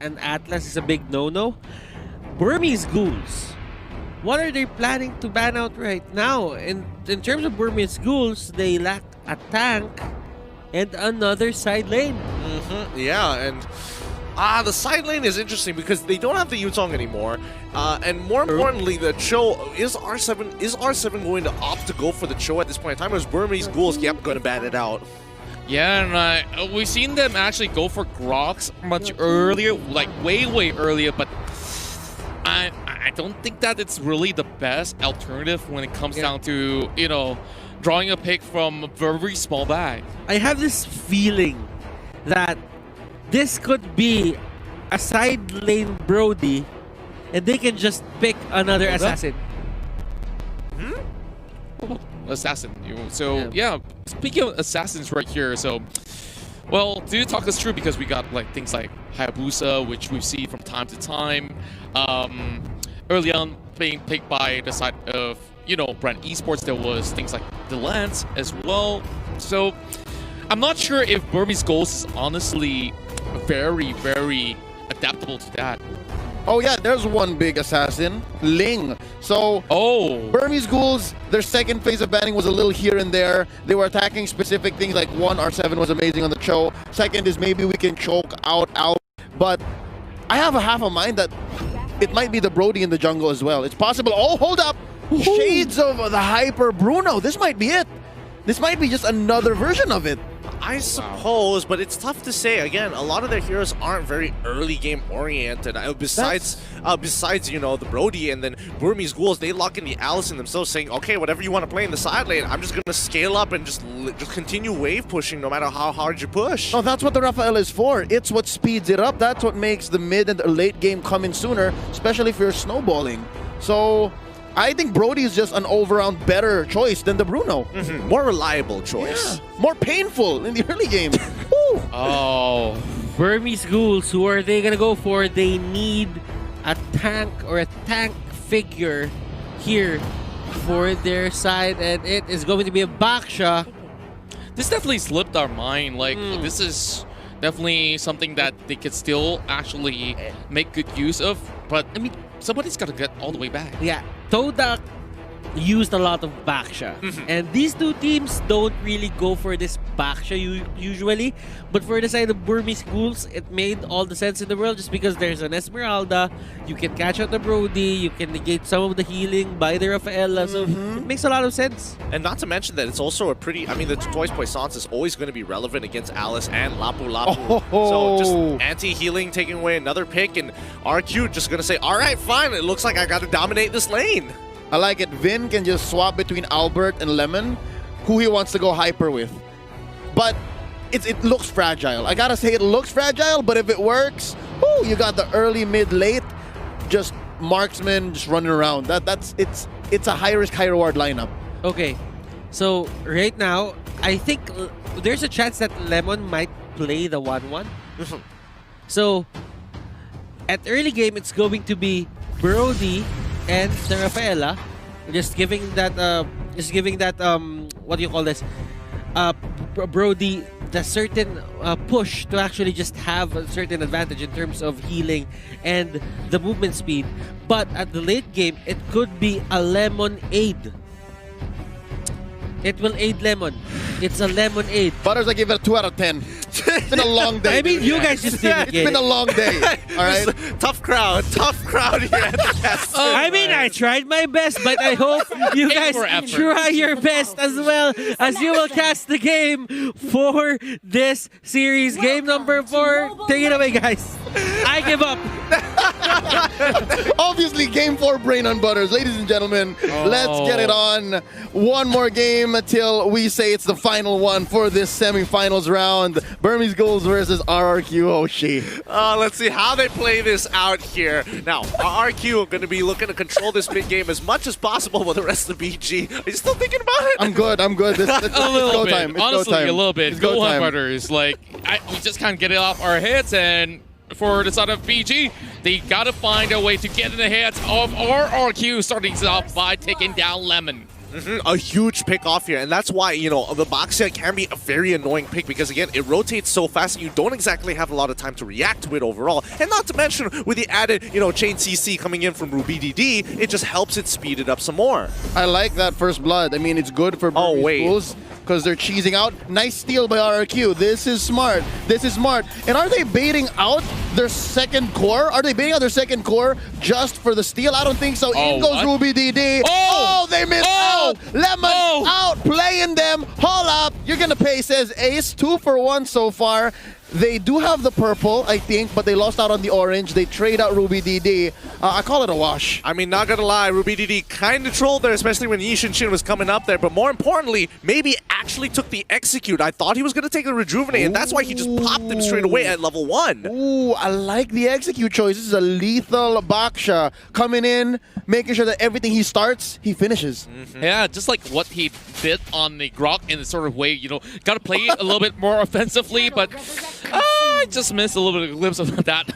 An Atlas is a big no-no. Burmese Ghouls. What are they planning to ban out right now? In terms of Burmese Ghouls, they lack a tank and another side lane. Yeah, and the side lane is interesting because they don't have the Yutong anymore. And more importantly, the Cho is R7 going to opt to go for the Cho at this point in time, or is Burmese Ghouls going to ban it out? Yeah, and we've seen them actually go for Grox much earlier, like way earlier, but I don't think that it's really the best alternative when it comes down to, you know, drawing a pick from a very small bag. I have this feeling that this could be a side lane Brody and they can just pick another assassin. Assassin. So yeah, speaking of assassins right here, so well, do talk us through, because we got like things like Hayabusa, which we see from time to time. Early on being picked by the side of, you know, Brand Esports, there was things like the Lance as well. So I'm not sure if Burmese Ghouls is honestly very adaptable to that. Oh yeah, there's one big assassin, Ling. So Burmese Ghouls, their second phase of banning was a little here and there. They were attacking specific things, like one, R7 was amazing on the Cho. Second is maybe we can choke out. But I have a half a mind that it might be the Brody in the jungle as well. It's possible. Oh, hold up! Shades of the Hyper Bruno. This might be it. This might be just another version of it. I suppose, but it's tough to say. Again, a lot of their heroes aren't very early game oriented. Besides, you know, the Brody and then Burmese Ghouls, they lock in the Allison themselves, saying, "Okay, whatever you want to play in the side lane, I'm just gonna scale up and just continue wave pushing, no matter how hard you push." No, that's what the Rafael is for. It's what speeds it up. That's what makes the mid and the late game come in sooner, especially if you're snowballing. So I think Brody is just an all-around better choice than the Bruno. More reliable choice. Yeah. More painful in the early game. Oh, Burmese Ghouls, who are they gonna go for? They need a tank or a tank figure here for their side, and it is going to be a Baksha. This definitely slipped our mind. Like, this is definitely something that they could still actually make good use of, but I mean, somebody's got to get all the way back. Yeah, Todak used a lot of Baksha. And these two teams don't really go for this Baksha usually. But for the side of Burmese Ghouls, it made all the sense in the world, just because there's an Esmeralda, you can catch out the Brody, you can negate some of the healing by the Rafaela, so it makes a lot of sense. And not to mention that it's also a pretty, I mean, the Twice Poissance is always going to be relevant against Alice and Lapu Lapu. So just anti-healing, taking away another pick, and RQ just going to say, all right, fine, it looks like I got to dominate this lane. I like it. Vin can just swap between Albert and Lemon, who he wants to go hyper with. But it looks fragile. I gotta say, it looks fragile, but if it works, you got the early, mid, late, just marksman just running around. It's a high risk, high reward lineup. Okay, so right now, I think there's a chance that Lemon might play the 1-1. So at early game, it's going to be Brody and the Rafaela, just giving that what do you call this, Brody the certain push to actually just have a certain advantage in terms of healing and the movement speed. But at the late game, it could be a Lemon aid. It will aid Lemon. It's a Lemon aid. Butters, I give it a 2 out of 10. It's been a long day. I mean, you guys just didn't get it. It's been a long day. All right. Tough crowd here at the cast. I mean, I tried my best, but I hope you guys try your best as well, as you will cast the game for this series. Game number 4. Take it away, guys. I give up. Obviously, game 4 brain on Butters. Ladies and gentlemen, let's get it on. One more game until we say it's the final one for this semifinals round. Burmese Ghouls versus RRQ HOSHI. Let's see how they play this out here. Now, RRQ are going to be looking to control this mid game as much as possible with the rest of BG. Are you still thinking about it? I'm good. It's go time. It's honestly, go time. a little bit. It's Go on, time. Butters. Like, we just can't get it off our heads, and for the side of BG, they gotta find a way to get in the hands of RRQ, starting it off by taking down Lemon. A huge pick off here, and that's why, you know, the Baxia can be a very annoying pick because, again, it rotates so fast and you don't exactly have a lot of time to react to it overall. And not to mention, with the added, you know, chain CC coming in from RubyDD, it just helps it speed it up some more. I like that first blood. I mean, it's good for Burmese Ghouls because they're cheesing out. Nice steal by RRQ. This is smart. This is smart. And are they baiting out their second core? Are they baiting out their second core just for the steal? I don't think so. In goes RubyDD. Oh, they missed out. Lemon out, playing them. Hold up. You're going to pay, says Ace. 2 for 1 so far. They do have the purple, I think, but they lost out on the orange. They trade out RubyDD. I call it a wash. I mean, not gonna lie, RubyDD kind of trolled there, especially when Yishin was coming up there. But more importantly, maybe actually took the execute. I thought he was gonna take the rejuvenate, and that's why he just popped him straight away at level 1. Ooh, I like the execute choice. This is a lethal Baksha coming in, making sure that everything he starts, he finishes. Yeah, just like what he did on the Grok in the sort of way, you know, got to play it a little bit more offensively, but I just missed a little bit of a glimpse of that.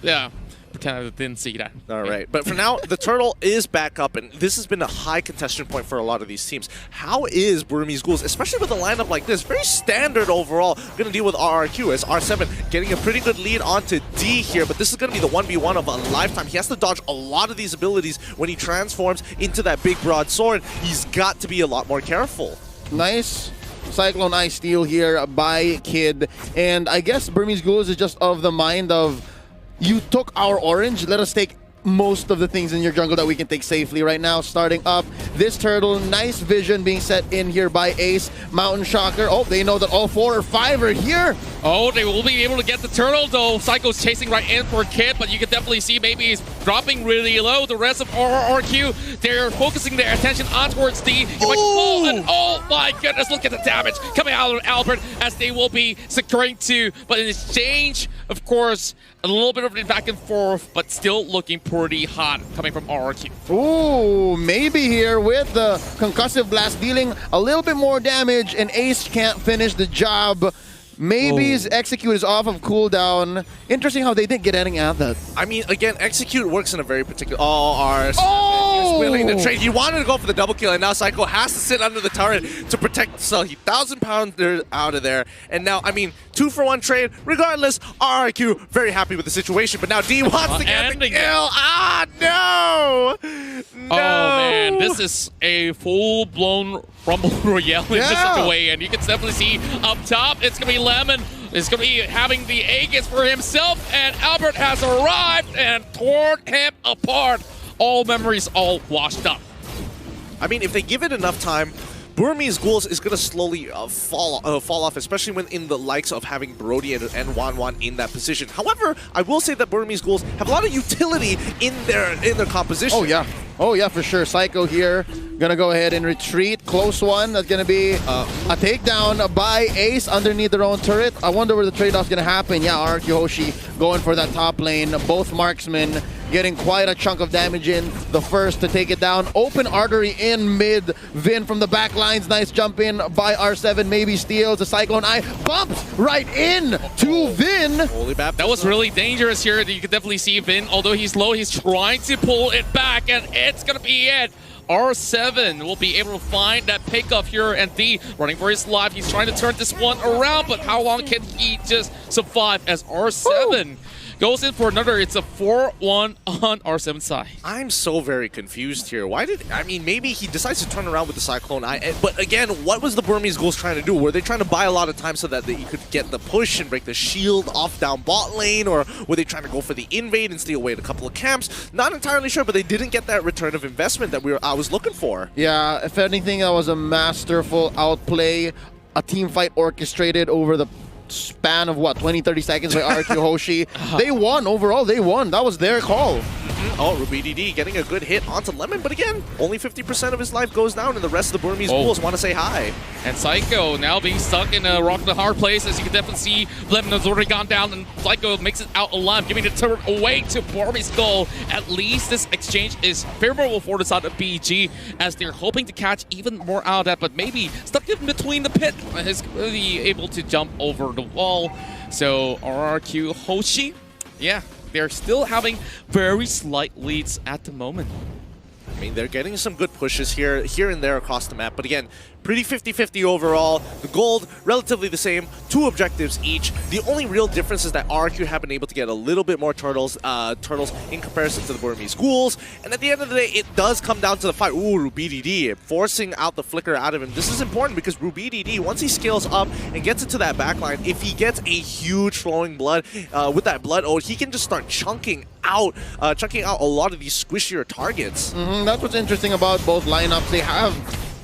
Yeah, pretend I didn't see that. All right, but for now, the turtle is back up, and this has been a high contestation point for a lot of these teams. How is Burmese Ghouls, especially with a lineup like this, very standard overall, going to deal with RRQ as R7 getting a pretty good lead onto D here, but this is going to be the 1v1 of a lifetime. He has to dodge a lot of these abilities when he transforms into that big broadsword. He's got to be a lot more careful. Nice Cyclone Eye steal here by Kid, and I guess Burmese Ghouls is just of the mind of, you took our orange, let us take most of the things in your jungle that we can take safely right now. Starting up this turtle, nice vision being set in here by Ace. Mountain Shocker, oh, they know that all 4 or 5 are here. Oh, they will be able to get the turtle, though. Psycho's chasing right in for Kid, but you can definitely see maybe he's dropping really low. The rest of RRQ, they're focusing their attention on towards D. Oh my goodness, look at the damage coming out of Albert as they will be securing 2. But in exchange, of course, a little bit of a back and forth, but still looking pretty hot coming from RRQ. Ooh, maybe here with the concussive blast dealing a little bit more damage, and Ace can't finish the job. Maybe his execute is off of cooldown. Interesting how they didn't get anything at that. I mean, again, execute works in a very particular... He was willing to trade. He wanted to go for the double kill, and now Psycho has to sit under the turret to protect the He 1,000-pounder out of there. And now, I mean, 2 for 1 trade. Regardless, RRQ very happy with the situation, but now D wants to get the kill. No! Oh, man, this is a full-blown Rumble Royale in this such a way, and you can definitely see up top, it's going to be Lemon. It's going to be having the Aegis for himself, and Albert has arrived and torn him apart. All memories all washed up. I mean, if they give it enough time, Burmese Ghouls is going to slowly fall off, especially when in the likes of having Brody and Wan in that position. However, I will say that Burmese Ghouls have a lot of utility in their composition. Oh yeah, for sure. Psycho here, gonna go ahead and retreat. Close one. That's gonna be a takedown by Ace underneath their own turret. I wonder where the trade-off's gonna happen. Yeah, RRQ HOSHI going for that top lane. Both marksmen getting quite a chunk of damage in. The first to take it down. Open artery in mid. Vin from the back lines. Nice jump in by R7. Maybe steals. The Cyclone Eye bumps right in to Vin. That was really dangerous here. You can definitely see Vin, although he's low, he's trying to pull it back, and it's gonna be it. R7 will be able to find that pickup here, and D running for his life. He's trying to turn this one around, but how long can he just survive as R7 goes in for another? It's a 4-1 on R7's side. I'm so very confused here. I mean, maybe he decides to turn around with the Cyclone Eye, but again, what was the Burmese Ghouls trying to do? Were they trying to buy a lot of time so that they could get the push and break the shield off down bot lane, or were they trying to go for the invade and steal away a couple of camps? Not entirely sure, but they didn't get that return of investment that I was looking for. Yeah, if anything, that was a masterful outplay, a team fight orchestrated over the span of what, 20-30 seconds by RRQ HOSHI. They won overall. They won. That was their call. Oh, RubyDD getting a good hit onto Lemon, but again, only 50% of his life goes down, and the rest of the Burmese Ghouls want to say hi. And Psycho now being stuck in a rock the hard place, as you can definitely see. Lemon has already gone down, and Psycho makes it out alive, giving the turret away to Burmese Skull. At least this exchange is favorable for the side of BG, as they're hoping to catch even more out of that, but maybe stuck in between the pit is really able to jump over the wall. So RRQ HOSHI, yeah, they're still having very slight leads at the moment. I mean, they're getting some good pushes here and there across the map, but again, pretty 50-50 overall. The gold, relatively the same, 2 objectives each. The only real difference is that RRQ have been able to get a little bit more turtles in comparison to the Burmese Ghouls, and at the end of the day, it does come down to the fight. Ooh, RubyDD, forcing out the flicker out of him. This is important because RubyDD, once he scales up and gets into that backline, if he gets a huge flowing blood with that blood ode, he can just start chunking out a lot of these squishier targets. That's what's interesting about both lineups. They have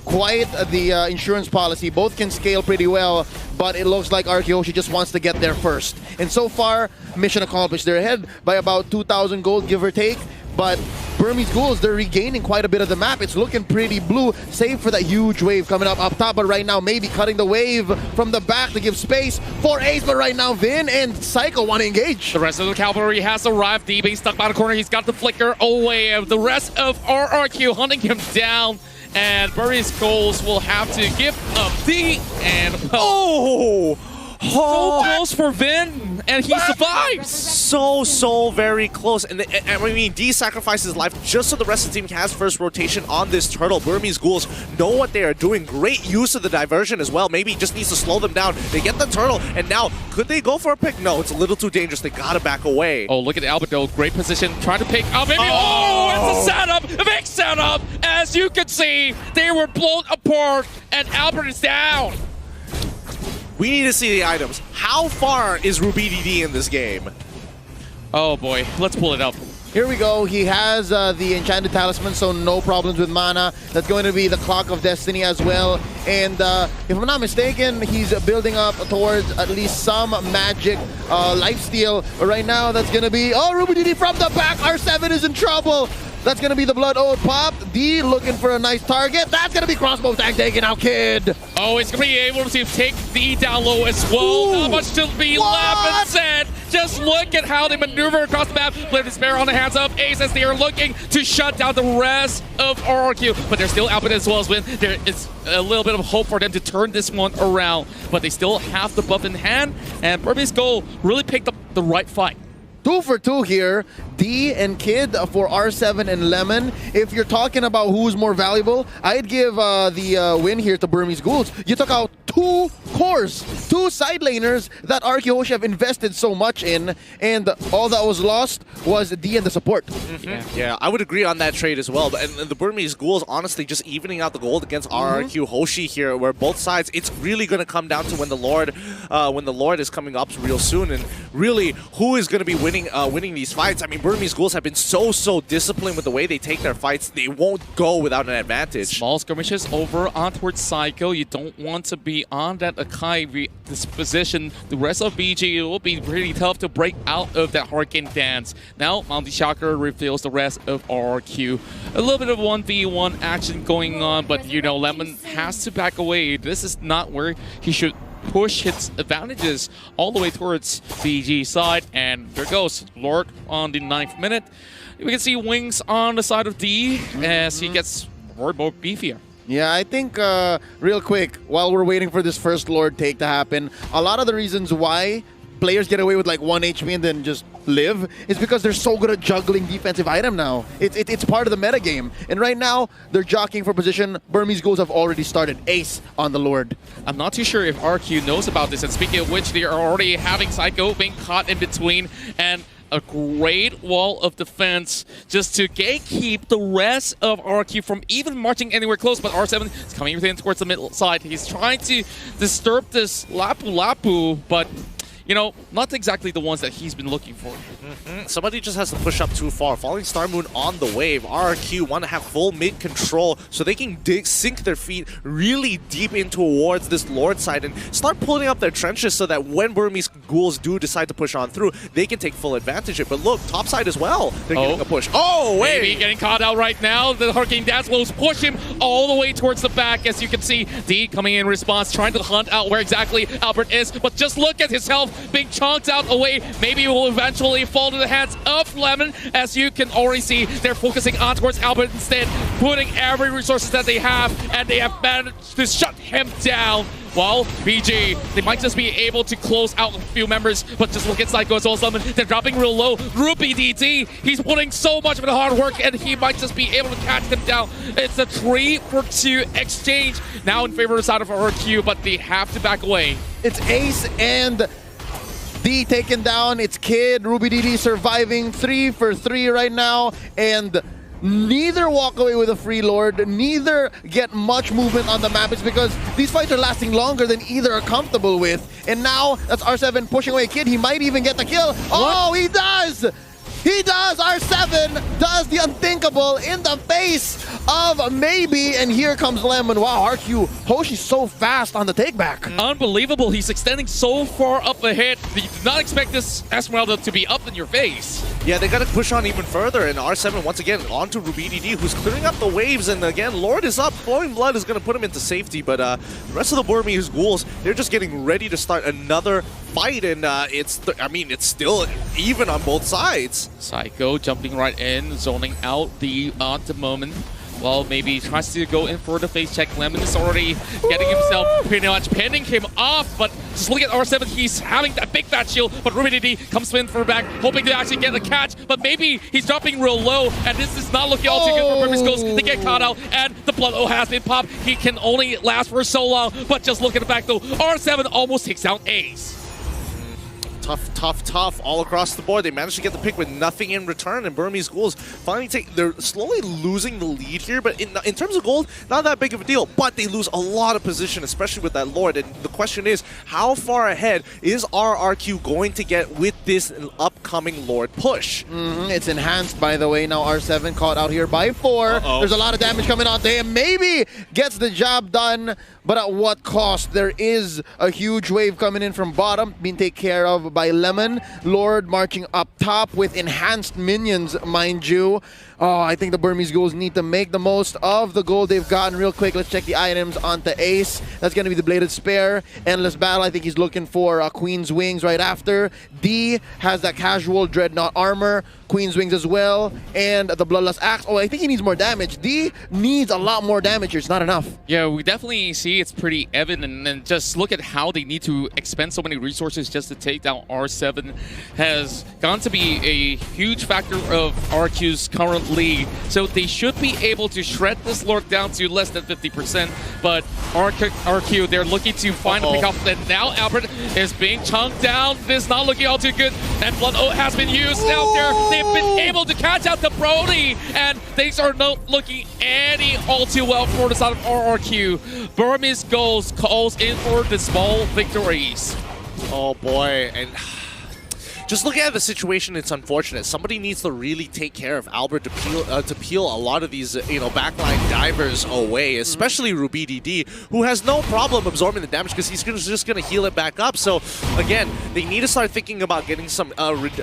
quite the insurance policy. Both can scale pretty well, but it looks like HOSHI just wants to get there first. And so far, mission accomplished. They're ahead by about 2,000 gold, give or take. But Burmese Ghouls, they're regaining quite a bit of the map. It's looking pretty blue, save for that huge wave coming up top. But right now, maybe cutting the wave from the back to give space for Ace. But right now, Vin and Psycho want to engage. The rest of the cavalry has arrived. D being stuck by the corner. He's got the flicker away. The rest of RRQ hunting him down. And Burmese Ghouls will have to give up D. And oh! So close for Vin, and he survives. So very close. And I mean, D sacrificed his life just so the rest of the team has first rotation on this turtle. Burmese Ghouls know what they are doing. Great use of the diversion as well. Maybe he just needs to slow them down. They get the turtle, and now, could they go for a pick? No, it's a little too dangerous. They gotta back away. Oh, look at Albert though. Great position. Trying to pick up. Maybe. Oh, it's a setup. A big setup. As you can see, they were blown apart, and Albert is down. We need to see the items. How far is RubyDD in this game? Oh boy, let's pull it up. Here we go. He has the Enchanted Talisman, so no problems with mana. That's going to be the Clock of Destiny as well. And if I'm not mistaken, he's building up towards at least some magic lifesteal. But right now, that's going to be... Oh, RubyDD from the back. R7 is in trouble. That's going to be the Blood Ode pop. D looking for a nice target. That's going to be crossbow tag taken out, kid. Oh, he's going to be able to take D down low as well. Ooh. Not much to be left instead. Just look at how they maneuver across the map. Flip his bear on the hands up. Ace as they are looking to shut down the rest of RRQ. But they're still output as well as Win. There is a little bit of hope for them to turn this one around. But they still have the buff in hand. And Burmese Gold really picked up the right fight. 2 for 2 here. D and Kid for R7 and Lemon. If you're talking about who's more valuable, I'd give the win here to Burmese Ghouls. You took out 2 cores, 2 side laners that HOSHI have invested so much in, and all that was lost was D and the support. Yeah, I would agree on that trade as well. And the Burmese Ghouls, honestly, just evening out the gold against RRQ HOSHI here, where both sides, it's really going to come down to when the Lord is coming up real soon, and really who is going to be winning these fights. I mean, Burmese Ghouls have been so disciplined with the way they take their fights. They won't go without an advantage. Small skirmishes over on towards Psycho. You don't want to be on that Akai disposition. The rest of BG, it will be pretty tough to break out of that Hurricane dance. Now, Mounty Shocker reveals the rest of RRQ. A little bit of 1v1 action going on, but you know, Lemon has to back away. This is not where he should push his advantages all the way towards BG side, and there goes Lord on the 9th minute. We can see Wings on the side of D as he gets more beefier. Yeah, I think real quick, while we're waiting for this first Lord take to happen, a lot of the reasons why players get away with like 1 HP and then just live is because they're so good at juggling defensive item now. It's part of the meta game. And right now, they're jockeying for position. Burmese Ghouls have already started Ace on the Lord. I'm not too sure if RQ knows about this, and speaking of which, they are already having Psycho being caught in between, and a great wall of defense just to gatekeep the rest of RQ from even marching anywhere close. But R7 is coming within towards the middle side. He's trying to disturb this Lapu, but you know, not exactly the ones that he's been looking for. Somebody just has to push up too far. Falling Star Moon on the wave. RRQ want to have full mid control so they can sink their feet really deep in towards this Lord side and start pulling up their trenches so that when Burmese Ghouls do decide to push on through, they can take full advantage of it. But look, top side as well. They're getting a push. Oh, wait! Maybe getting caught out right now. The Hurricane Dance will push him all the way towards the back. As you can see, D coming in response, trying to hunt out where exactly Albert is. But just look at his health being chunked out away. Maybe it will eventually fall to the hands of Lemon. As you can already see, they're focusing on towards Albert instead, putting every resources that they have, and they have managed to shut him down. while BG, they might just be able to close out a few members, but just look at Psycho as well as Lemon. They're dropping real low. Ruby DT, he's putting so much of the hard work, and he might just be able to catch them down. It's a 3-for-2 exchange now in favor of the side of RRQ, but they have to back away. It's Ace and D taken down. It's Kid, Ruby DD surviving 3 for 3 right now, and neither walk away with a free Lord, neither get much movement on the map. It's because these fights are lasting longer than either are comfortable with. And now that's R7 pushing away Kid. He might even get the kill. Oh, he does! He does! R7 does the unthinkable in the face of maybe, and here comes Lemon. Wow, RQ, HOSHI's so fast on the takeback. Unbelievable, he's extending so far up ahead. You did not expect this Esmeralda to be up in your face. Yeah, they got to push on even further, and R7 once again onto Ruby DD, who's clearing up the waves, and again, Lord is up. Flowing Blood is going to put him into safety, but the rest of the Burmese Ghouls, they're just getting ready to start another fight, and it's still even on both sides. Psycho jumping right in, zoning out the at the moment. Well, maybe he tries to go in for the face check. Lemon is already getting himself pretty much pinning him off, but just look at R7. He's having that big fat shield, but Ruby DD comes in for back, hoping to actually get a catch, but maybe he's dropping real low, and this is not looking all too good for Burmese Ghouls. They get caught out, and the blood has been popped. He can only last for so long, but just look at the back though. R7 almost takes down Ace. Tough all across the board. They managed to get the pick with nothing in return, and Burmese Ghouls finally they're slowly losing the lead here, but in terms of gold, not that big of a deal, but they lose a lot of position, especially with that Lord, and the question is, how far ahead is RRQ going to get with this upcoming Lord push? It's enhanced, by the way. Now R7 caught out here by 4. There's a lot of damage coming on to him. Maybe gets the job done, but at what cost? There is a huge wave coming in from bottom, being taken care of by Lemon. Lord marching up top with enhanced minions, mind you. Oh, I think the Burmese Ghouls need to make the most of the gold they've gotten real quick. Let's check the items onto Ace. That's going to be the Bladed Spare. Endless Battle, I think he's looking for Queen's Wings right after. D has that casual Dreadnought armor. Queen's Wings as well. And the Bloodlust Axe. Oh, I think he needs more damage. D needs a lot more damage here. It's not enough. Yeah, we definitely see it's pretty evident. And just look at how they need to expend so many resources just to take down R7 has gone to be a huge factor of RQ's current lead. So they should be able to shred this Lord down to less than 50%. But RQ, they're looking to find a pick up. And now Albert is being chunked down. This is not looking all too good. And Blood Oath has been used out there. They've been able to catch out the Brody. And things are not looking any all too well for the side of RRQ. Burmese Ghouls calls in for the small victories. Oh boy, and just looking at the situation, it's unfortunate. Somebody needs to really take care of Albert to peel a lot of these, backline divers away, especially Ruby DD, who has no problem absorbing the damage because he's just going to heal it back up. So, again, they need to start thinking about getting some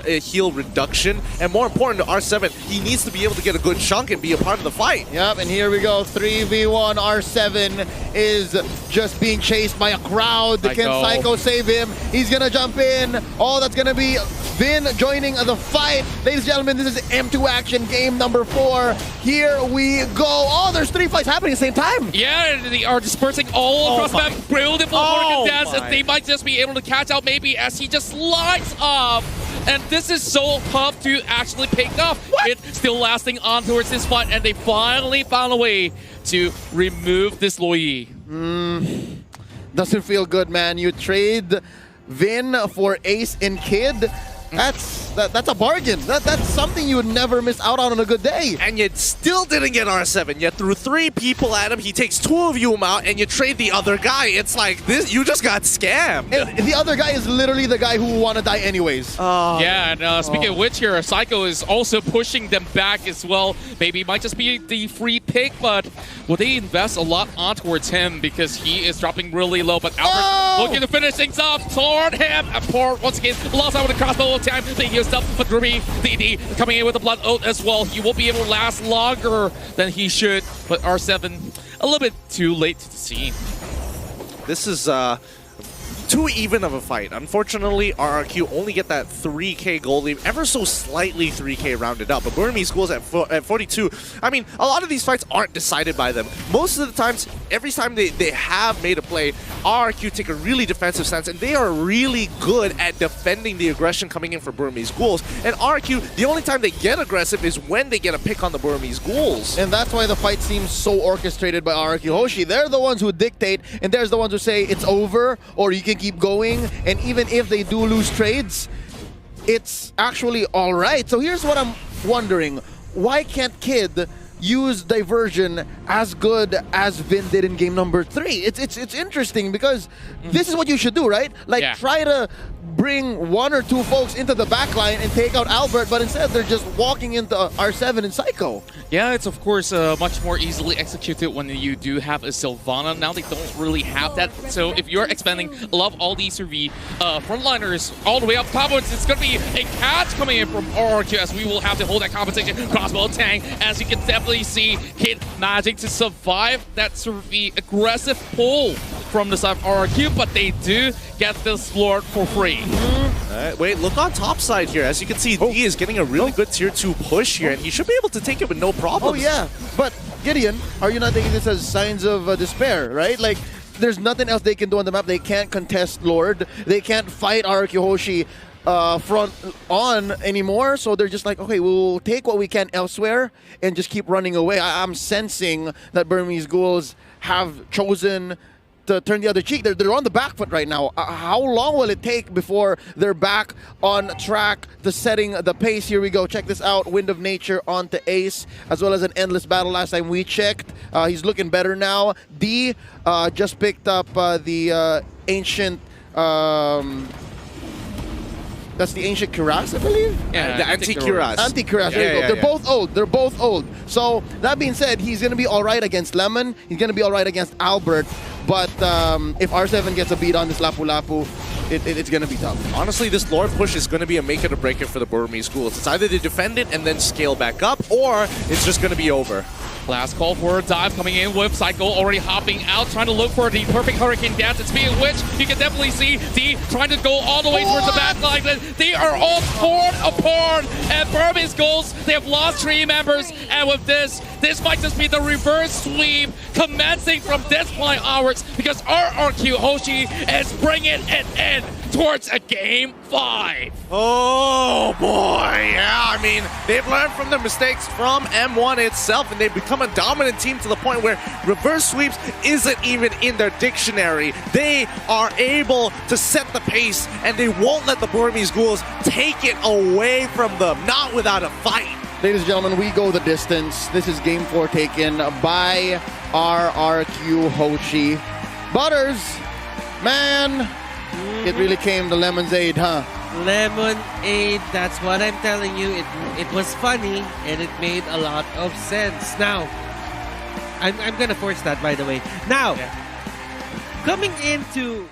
heal reduction. And more important to R7, he needs to be able to get a good chunk and be a part of the fight. Yep, and here we go. 3v1. R7 is just being chased by a crowd. Can Psycho save him? He's going to jump in. Oh, that's going to be Vin joining the fight. Ladies and gentlemen, this is M2 Action game number 4. Here we go. Oh, there's 3 fights happening at the same time. Yeah, they are dispersing all across the map. Beautiful Morgan dance, and they might just be able to catch out maybe as he just lights up. And this is so tough to actually pick up. It's still lasting on towards this fight, and they finally found a way to remove this Loyi. Doesn't feel good, man. You trade Vin for Ace and Kid. That's a bargain. That's something you would never miss out on a good day. And you still didn't get R7. You threw 3 people at him. He takes 2 of you out, and you trade the other guy. It's like this. You just got scammed. And the other guy is literally the guy who will want to die anyways. Yeah, and speaking of which here, Psycho is also pushing them back as well. Maybe it might just be the free pick, but will they invest a lot on towards him because he is dropping really low. But Albert looking to finish things off toward him. And poor, once again, lost out with the crossbow time. Being used up, but Ruby DD coming in with the Blood Oath as well. He will be able to last longer than he should, but R7 a little bit too late to see. This is too even of a fight. Unfortunately, RRQ only get that 3k gold lead, ever so slightly 3k rounded up. But Burmese Schools at 42, I mean, a lot of these fights aren't decided by them. Most of the times, every time they have made a play, RRQ take a really defensive stance, and they are really good at defending the aggression coming in for Burmese Ghouls. And RRQ, the only time they get aggressive is when they get a pick on the Burmese Ghouls. And that's why the fight seems so orchestrated by RRQ HOSHI. They're the ones who dictate, and there's the ones who say it's over, or you can keep going. And even if they do lose trades, it's actually all right. So here's what I'm wondering. Why can't Kid use diversion as good as Vin did in game number 3? It's interesting because this is what you should do, right? Like, try to bring 1 or 2 folks into the back line and take out Albert, but instead they're just walking into R7 and Psycho. Yeah, it's of course much more easily executed when you do have a Sylvana. Now they don't really have that. So if you're expanding a lot of all these frontliners all the way up top, it's going to be a catch coming in from RRQ as we will have to hold that competition. Crossbow tank, as you can definitely see, Kid managing to survive that sort of the aggressive pull from the side of RRQ, but they do get this Lord for free. Wait, look on top side here. As you can see, D is getting a really good tier 2 push here, and he should be able to take it with no problem. Oh yeah, but Gideon, are you not taking this as signs of despair, right? Like, there's nothing else they can do on the map. They can't contest Lord. They can't fight RRQ HOSHI front on anymore, so they're just like, okay, we'll take what we can elsewhere and just keep running away. I'm sensing that Burmese Ghouls have chosen to turn the other cheek. They're on the back foot right now. How long will it take before they're back on track to setting the pace? Here we go. Check this out. Wind of Nature onto Ace, as well as an endless battle last time we checked. He's looking better now. D just picked up the ancient... that's the ancient Cuirass, I believe? Yeah, the anti-Cuirass. Anti-Cuirass, there you go. They're both old. They're both old. So, that being said, he's going to be all right against Lemon. He's going to be all right against Albert. But if R7 gets a beat on this Lapu-Lapu, it's going to be tough. Honestly, this Lord push is going to be a make it or break it for the Burmese Schools. It's either they defend it and then scale back up, or it's just going to be over. Last call for a dive coming in with Psycho already hopping out, trying to look for the perfect Hurricane dance. And speaking of which, you can definitely see D trying to go all the way towards the back line. They are all torn apart. And Burmese Ghouls, they have lost 3 members. And with this might just be the reverse sweep commencing from this point onwards, because RRQ HOSHI is bringing it in towards a game 5. Oh boy, yeah, I mean, they've learned from their mistakes from M1 itself, and they've become a dominant team to the point where reverse sweeps isn't even in their dictionary. They are able to set the pace, and they won't let the Burmese Ghouls take it away from them, not without a fight. Ladies and gentlemen, we go the distance. This is game 4 taken by RRQ HOSHI. Butters, man, it really came to Lemonade, huh? Lemonade, that's what I'm telling you. It was funny, and it made a lot of sense. Now, I'm gonna force that, by the way. Now, coming into